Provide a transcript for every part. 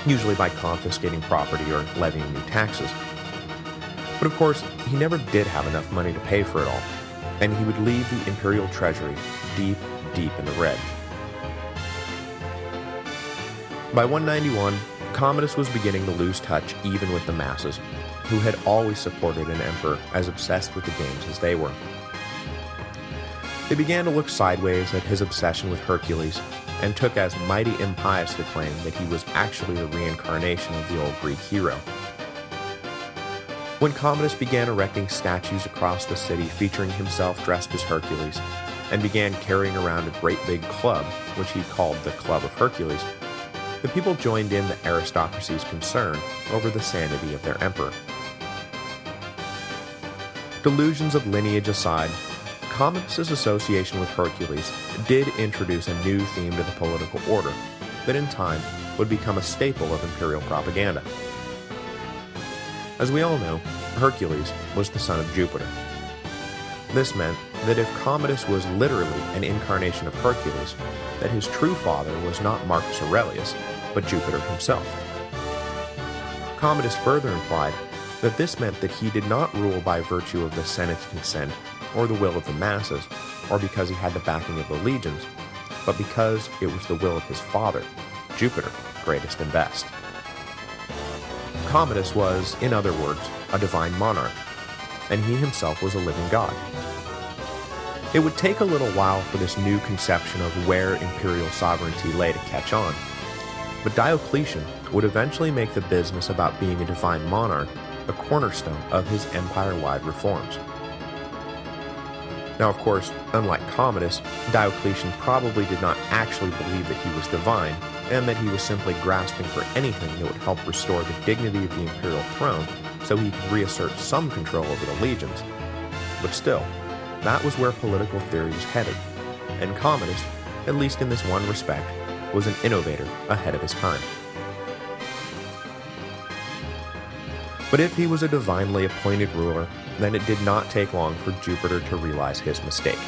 usually by confiscating property or levying new taxes. But of course, he never did have enough money to pay for it all, and he would leave the imperial treasury deep, deep in the red. By 191, Commodus was beginning to lose touch even with the masses, who had always supported an emperor as obsessed with the games as they were. They began to look sideways at his obsession with Hercules, and took as mighty impious the claim that he was actually a reincarnation of the old Greek hero. When Commodus began erecting statues across the city featuring himself dressed as Hercules, and began carrying around a great big club, which he called the Club of Hercules, the people joined in the aristocracy's concern over the sanity of their emperor. Delusions of lineage aside, Commodus's association with Hercules did introduce a new theme to the political order that in time would become a staple of imperial propaganda. As we all know, Hercules was the son of Jupiter. This meant that if Commodus was literally an incarnation of Hercules, that his true father was not Marcus Aurelius, but Jupiter himself. Commodus further implied that this meant that he did not rule by virtue of the Senate's consent or the will of the masses, or because he had the backing of the legions, but because it was the will of his father, Jupiter, greatest and best. Commodus was, in other words, a divine monarch, and he himself was a living god. It would take a little while for this new conception of where imperial sovereignty lay to catch on, but Diocletian would eventually make the business about being a divine monarch a cornerstone of his empire-wide reforms. Now, of course, unlike Commodus, Diocletian probably did not actually believe that he was divine, and that he was simply grasping for anything that would help restore the dignity of the imperial throne so he could reassert some control over the legions. But still, that was where political theory was headed, and Commodus, at least in this one respect, was an innovator ahead of his time. But if he was a divinely appointed ruler, then it did not take long for Jupiter to realize his mistake.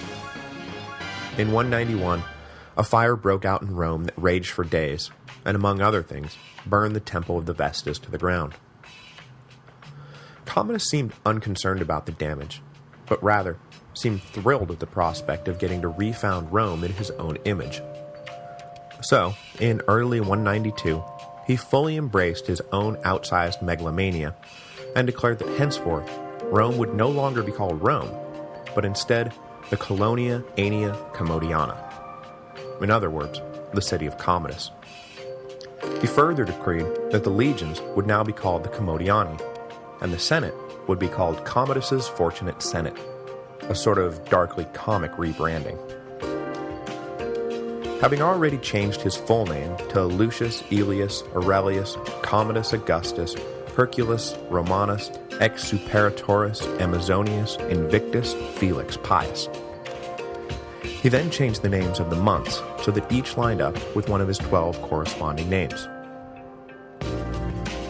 In 191, a fire broke out in Rome that raged for days, and among other things, burned the Temple of the Vestas to the ground. Commodus seemed unconcerned about the damage, but rather seemed thrilled at the prospect of getting to refound Rome in his own image. So, in early 192, he fully embraced his own outsized megalomania, and declared that henceforth, Rome would no longer be called Rome, but instead the Colonia Aelia Commodiana. In other words, the city of Commodus. He further decreed that the legions would now be called the Commodiani, and the Senate would be called Commodus's Fortunate Senate, a sort of darkly comic rebranding. Having already changed his full name to Lucius Aelius Aurelius Commodus Augustus Hercules Romanus ex Superatoris Amazonius Invictus Felix Pius, he then changed the names of the months so that each lined up with one of his 12 corresponding names.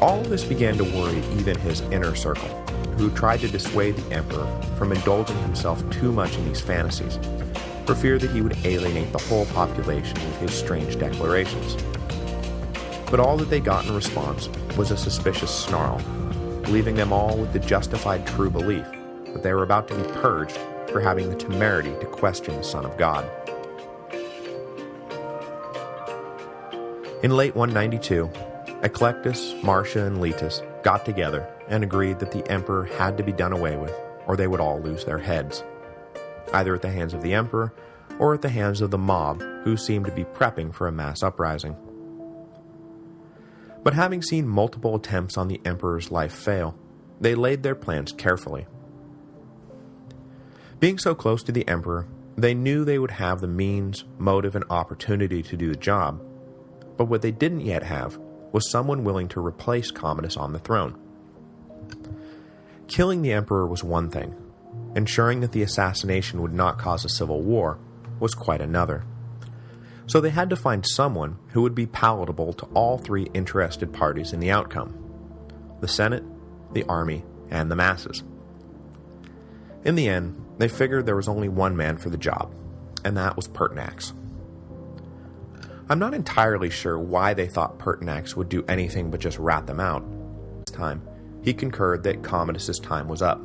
All of this began to worry even his inner circle, who tried to dissuade the emperor from indulging himself too much in these fantasies, for fear that he would alienate the whole population with his strange declarations. But all that they got in response was a suspicious snarl, leaving them all with the justified true belief that they were about to be purged for having the temerity to question the Son of God. In late 192, Eclectus, Marcia, and Letus got together and agreed that the emperor had to be done away with, or they would all lose their heads, either at the hands of the emperor or at the hands of the mob who seemed to be prepping for a mass uprising. But having seen multiple attempts on the emperor's life fail, they laid their plans carefully. Being so close to the emperor, they knew they would have the means, motive, and opportunity to do the job, but what they didn't yet have was someone willing to replace Commodus on the throne. Killing the emperor was one thing. Ensuring that the assassination would not cause a civil war was quite another. So they had to find someone who would be palatable to all three interested parties in the outcome: the Senate, the army, and the masses. In the end, they figured there was only one man for the job, and that was Pertinax. I'm not entirely sure why they thought Pertinax would do anything but just rat them out. This time, he concurred that Commodus's time was up.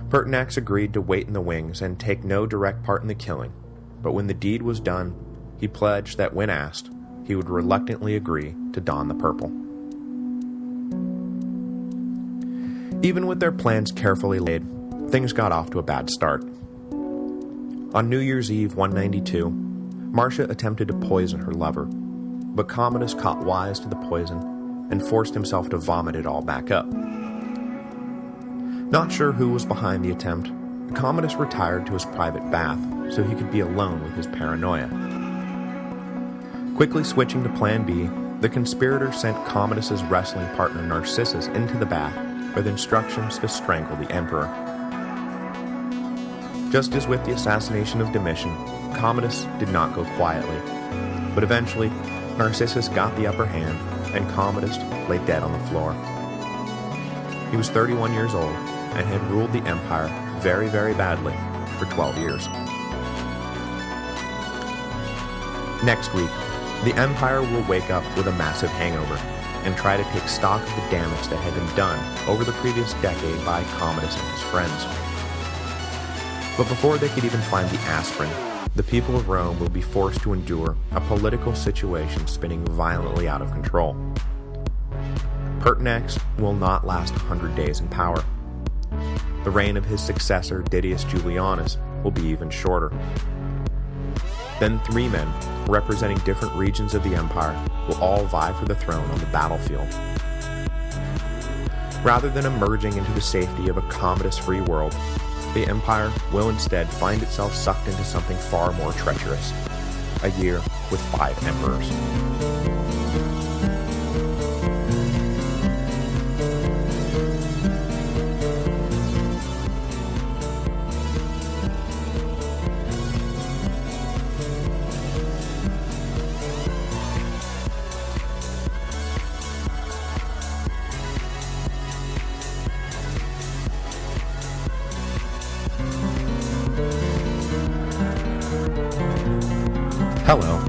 Pertinax agreed to wait in the wings and take no direct part in the killing, but when the deed was done, he pledged that when asked, he would reluctantly agree to don the purple. Even with their plans carefully laid, things got off to a bad start. On New Year's Eve 192, Marcia attempted to poison her lover, but Commodus caught wise to the poison and forced himself to vomit it all back up. Not sure who was behind the attempt, Commodus retired to his private bath so he could be alone with his paranoia. Quickly switching to Plan B, the conspirators sent Commodus's wrestling partner Narcissus into the bath with instructions to strangle the emperor. Just as with the assassination of Domitian, Commodus did not go quietly, but eventually Narcissus got the upper hand and Commodus lay dead on the floor. He was 31 years old and had ruled the empire very, very badly for 12 years. Next week, the empire will wake up with a massive hangover and try to take stock of the damage that had been done over the previous decade by Commodus and his friends. But before they could even find the aspirin, the people of Rome will be forced to endure a political situation spinning violently out of control. Pertinax will not last 100 days in power. The reign of his successor, Didius Julianus, will be even shorter. Then 3 men, representing different regions of the empire, will all vie for the throne on the battlefield. Rather than emerging into the safety of a Commodus-free world, the empire will instead find itself sucked into something far more treacherous, a year with 5 emperors. Hello,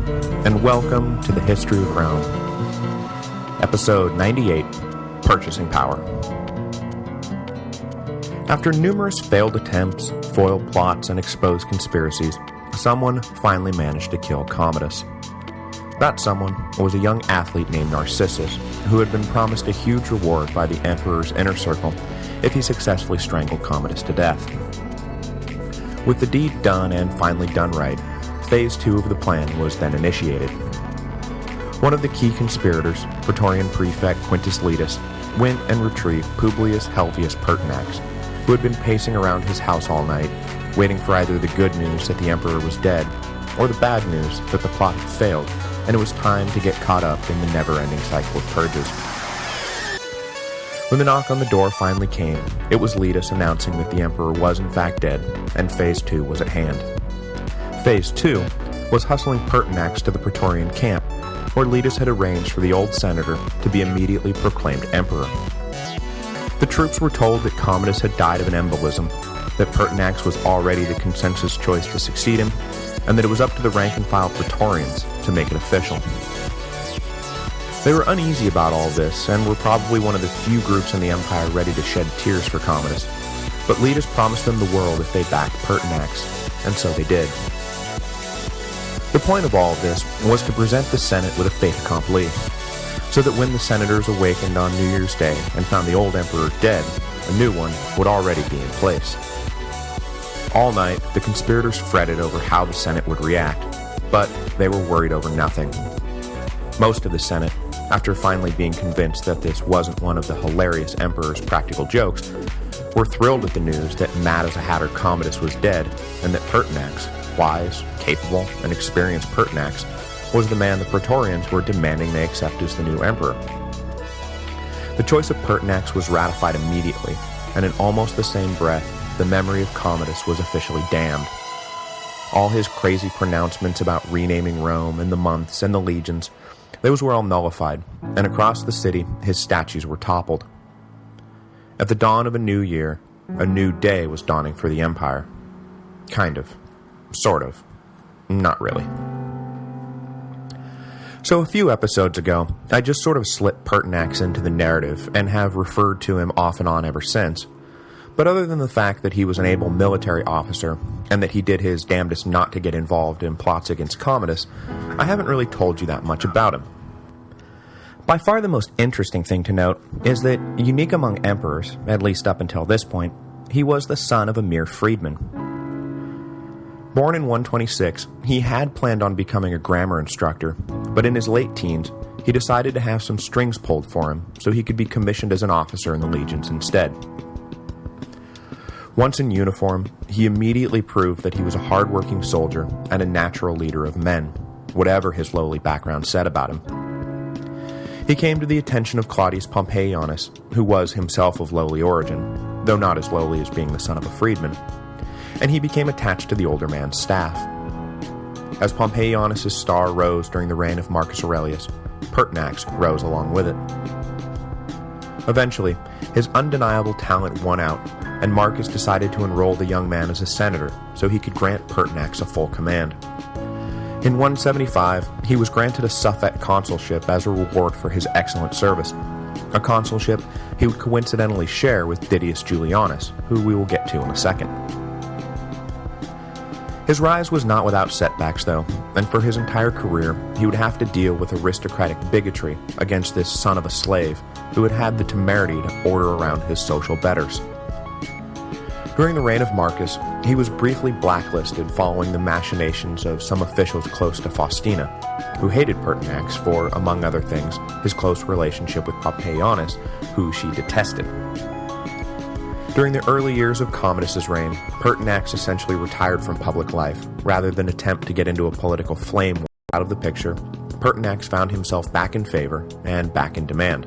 and welcome to the History of Rome, Episode 98, Purchasing Power. After numerous failed attempts, foiled plots, and exposed conspiracies, someone finally managed to kill Commodus. That someone was a young athlete named Narcissus, who had been promised a huge reward by the Emperor's inner circle if he successfully strangled Commodus to death. With the deed done and finally done right, Phase 2 of the plan was then initiated. One of the key conspirators, Praetorian Prefect Quintus Letus, went and retrieved Publius Helvius Pertinax, who had been pacing around his house all night, waiting for either the good news that the Emperor was dead, or the bad news that the plot had failed, and it was time to get caught up in the never-ending cycle of purges. When the knock on the door finally came, it was Letus announcing that the Emperor was in fact dead, and Phase 2 was at hand. Phase 2 was hustling Pertinax to the Praetorian camp, where Letus had arranged for the old senator to be immediately proclaimed emperor. The troops were told that Commodus had died of an embolism, that Pertinax was already the consensus choice to succeed him, and that it was up to the rank-and-file Praetorians to make it official. They were uneasy about all this, and were probably one of the few groups in the empire ready to shed tears for Commodus, but Letus promised them the world if they backed Pertinax, and so they did. The point of all of this was to present the Senate with a fait accompli, so that when the senators awakened on New Year's Day and found the old emperor dead, a new one would already be in place. All night, the conspirators fretted over how the Senate would react, but they were worried over nothing. Most of the Senate, after finally being convinced that this wasn't one of the hilarious emperor's practical jokes, were thrilled at the news that mad as a hatter Commodus was dead, and that Pertinax, wise, capable, and experienced Pertinax, was the man the Praetorians were demanding they accept as the new emperor. The choice of Pertinax was ratified immediately, and in almost the same breath, the memory of Commodus was officially damned. All his crazy pronouncements about renaming Rome and the months and the legions, those were all nullified, and across the city his statues were toppled. At the dawn of a new year, a new day was dawning for the empire. Kind of. Sort of. Not really. So a few episodes ago, I just sort of slipped Pertinax into the narrative and have referred to him off and on ever since. But other than the fact that he was an able military officer, and that he did his damnedest not to get involved in plots against Commodus, I haven't really told you that much about him. By far the most interesting thing to note is that, unique among emperors, at least up until this point, he was the son of a mere freedman. Born in 126, he had planned on becoming a grammar instructor, but in his late teens, he decided to have some strings pulled for him so he could be commissioned as an officer in the legions instead. Once in uniform, he immediately proved that he was a hard-working soldier and a natural leader of men, whatever his lowly background said about him. He came to the attention of Claudius Pompeianus, who was himself of lowly origin, though not as lowly as being the son of a freedman, and he became attached to the older man's staff. As Pompeianus' star rose during the reign of Marcus Aurelius, Pertinax rose along with it. Eventually, his undeniable talent won out, and Marcus decided to enroll the young man as a senator so he could grant Pertinax a full command. In 175, he was granted a suffect consulship as a reward for his excellent service, a consulship he would coincidentally share with Didius Julianus, who we will get to in a second. His rise was not without setbacks, though, and for his entire career, he would have to deal with aristocratic bigotry against this son of a slave who had had the temerity to order around his social betters. During the reign of Marcus, he was briefly blacklisted following the machinations of some officials close to Faustina, who hated Pertinax for, among other things, his close relationship with Pompeianus, who she detested. During the early years of Commodus' reign, Pertinax essentially retired from public life. Rather than attempt to get into a political flame out of the picture, Pertinax found himself back in favor and back in demand.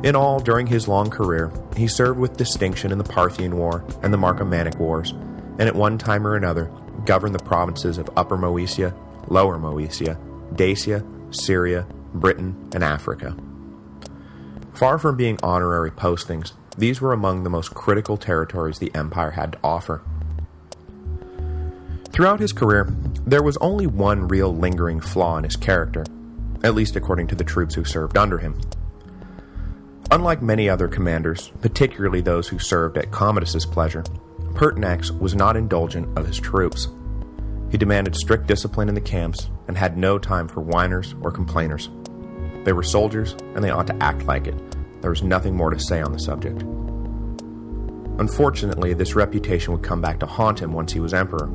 In all, during his long career, he served with distinction in the Parthian War and the Marcomannic Wars, and at one time or another governed the provinces of Upper Moesia, Lower Moesia, Dacia, Syria, Britain, and Africa. Far from being honorary postings, these were among the most critical territories the empire had to offer. Throughout his career, there was only one real lingering flaw in his character, at least according to the troops who served under him. Unlike many other commanders, particularly those who served at Commodus' pleasure, Pertinax was not indulgent of his troops. He demanded strict discipline in the camps and had no time for whiners or complainers. They were soldiers, and they ought to act like it. There was nothing more to say on the subject. Unfortunately, this reputation would come back to haunt him once he was emperor.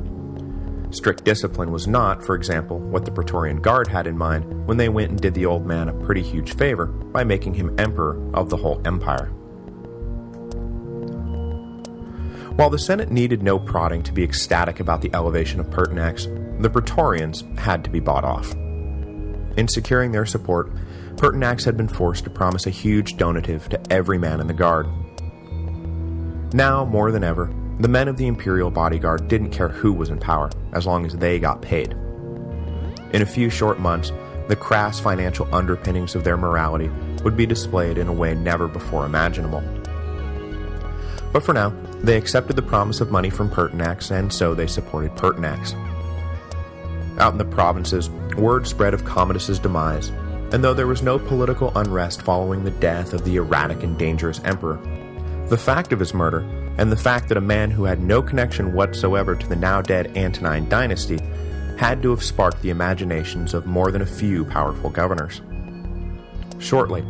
Strict discipline was not, for example, what the Praetorian Guard had in mind when they went and did the old man a pretty huge favor by making him emperor of the whole empire. While the Senate needed no prodding to be ecstatic about the elevation of Pertinax, the Praetorians had to be bought off. In securing their support, Pertinax had been forced to promise a huge donative to every man in the guard. Now, more than ever, the men of the imperial bodyguard didn't care who was in power, as long as they got paid. In a few short months, the crass financial underpinnings of their morality would be displayed in a way never before imaginable. But for now, they accepted the promise of money from Pertinax, and so they supported Pertinax. Out in the provinces, word spread of Commodus' demise, and though there was no political unrest following the death of the erratic and dangerous emperor, the fact of his murder, and the fact that a man who had no connection whatsoever to the now-dead Antonine dynasty had to have sparked the imaginations of more than a few powerful governors. Shortly,